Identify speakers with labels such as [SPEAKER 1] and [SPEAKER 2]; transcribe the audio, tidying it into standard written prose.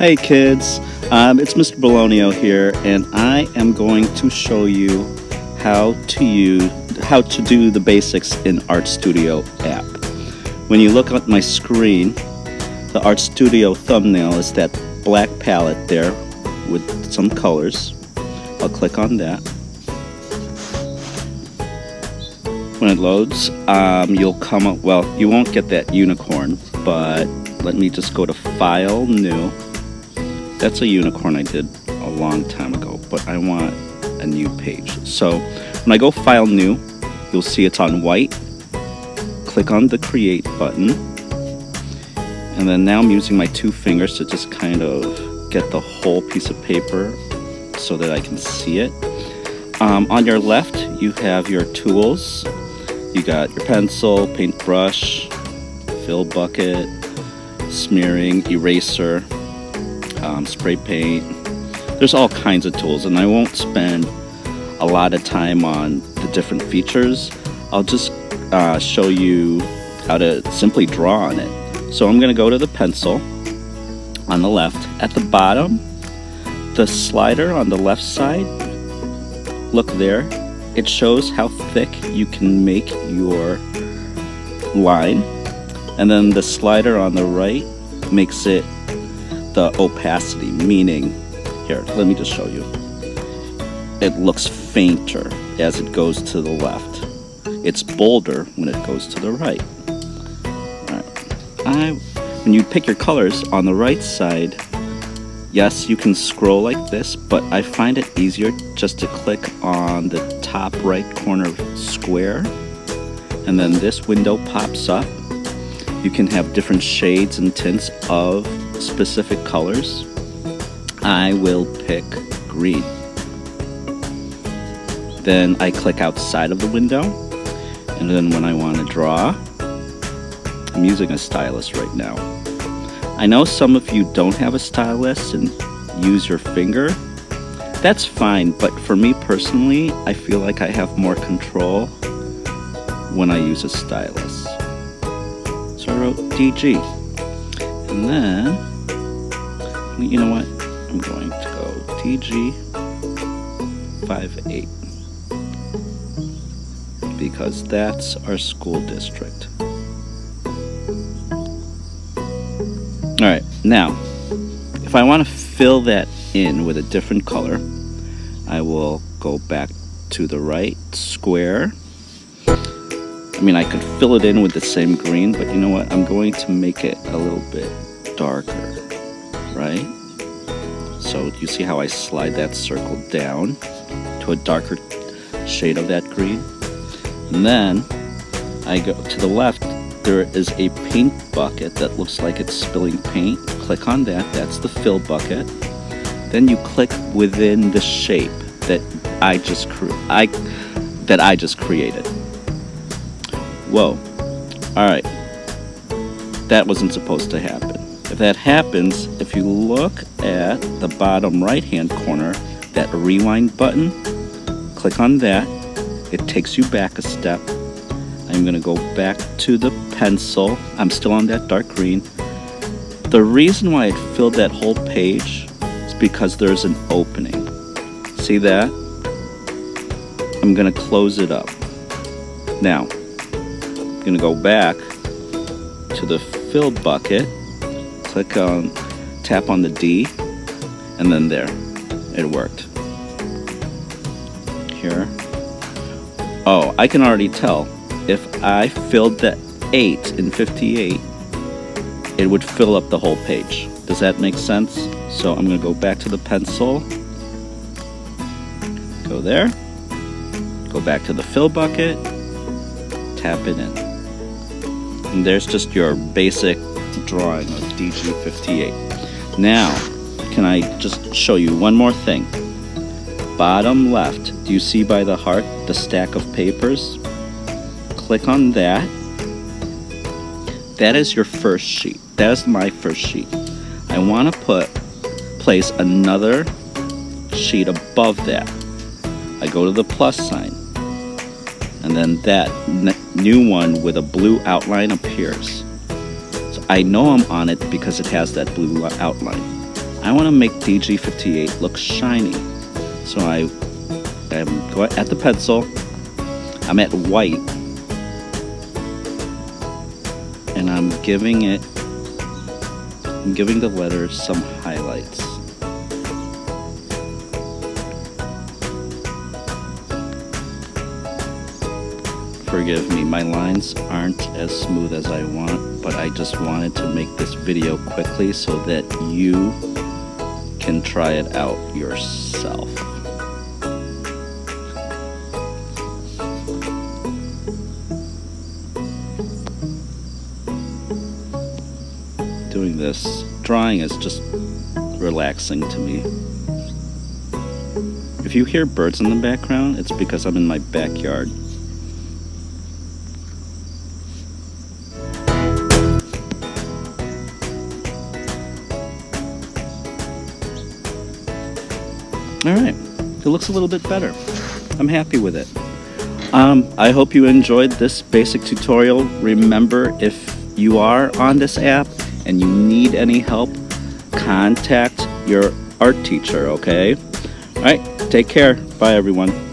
[SPEAKER 1] Hey kids, it's Mr. Bologna here, and I am going to show you how to do the basics in ArtStudio app. When you look at my screen, the ArtStudio thumbnail is that black palette there with some colors. I'll click on that. When it loads, you'll come up, well, you won't get that unicorn, but let me just go to File, New. That's a unicorn I did a long time ago, but I want a new page. So when I go File, New, you'll see it's on white. Click on the Create button. And then now I'm using my two fingers to just kind of get the whole piece of paper so that I can see it. On your left, you have your tools. You got your pencil, paintbrush, fill bucket, smearing, eraser, spray paint. There's all kinds of tools, and I won't spend a lot of time on the different features. I'll just show you how to simply draw on it. So I'm going to go to the pencil on the left. At the bottom, the slider on the left side, look there. It shows how thick you can make your line. And then the slider on the right makes it the opacity, meaning, here, let me just show you. It looks fainter as it goes to the left. It's bolder when it goes to the right. When you pick your colors on the right side, yes, you can scroll like this, but I find it easier just to click on the top right corner square, and then this window pops up. You can have different shades and tints of specific colors. I will pick green. Then I click outside of the window, and then when I want to draw, I'm using a stylus right now. I know some of you don't have a stylus and use your finger. That's fine, but for me personally, I feel like I have more control when I use a stylus. So I wrote DG. And then, you know what? I'm going to go DG58 because that's our school district. Alright, now, if I want to fill that in with a different color, I will go back to the right square. I mean, I could fill it in with the same green, but you know what? I'm going to make it a little bit darker, right? So you see how I slide that circle down to a darker shade of that green? And then I go to the left. There is a paint bucket that looks like it's spilling paint. Click on that. That's the fill bucket. Then you click within the shape that I just created. Whoa. Alright. That wasn't supposed to happen. If that happens, if you look at the bottom right hand corner, that rewind button, click on that. It takes you back a step. I'm going to go back to the pencil. I'm still on that dark green. The reason why it filled that whole page is because there's an opening. See that? I'm going to close it up. Now, I'm going to go back to the fill bucket, tap on the D, and then there. It worked. Here. Oh, I can already tell. If I filled the 8 in 58, it would fill up the whole page. Does that make sense? So I'm going to go back to the pencil, go there, go back to the fill bucket, tap it in. And there's just your basic drawing of DG58. Now, can I just show you one more thing? Bottom left, do you see by the heart the stack of papers? Click on that. That is your first sheet. That is my first sheet. I want to place another sheet above that. I go to the plus sign, and then that new one with a blue outline appears. So I know I'm on it because it has that blue outline. I want to make DG58 look shiny. So I am going at the pencil. I'm at white. And I'm giving the letters some highlights. Forgive me, my lines aren't as smooth as I want, but I just wanted to make this video quickly so that you can try it out yourself. Doing this, drawing is just relaxing to me. If you hear birds in the background, it's because I'm in my backyard. Alright, it looks a little bit better. I'm happy with it. I hope you enjoyed this basic tutorial. Remember, if you are on this app and you need any help, contact your art teacher, okay? Alright, take care. Bye everyone.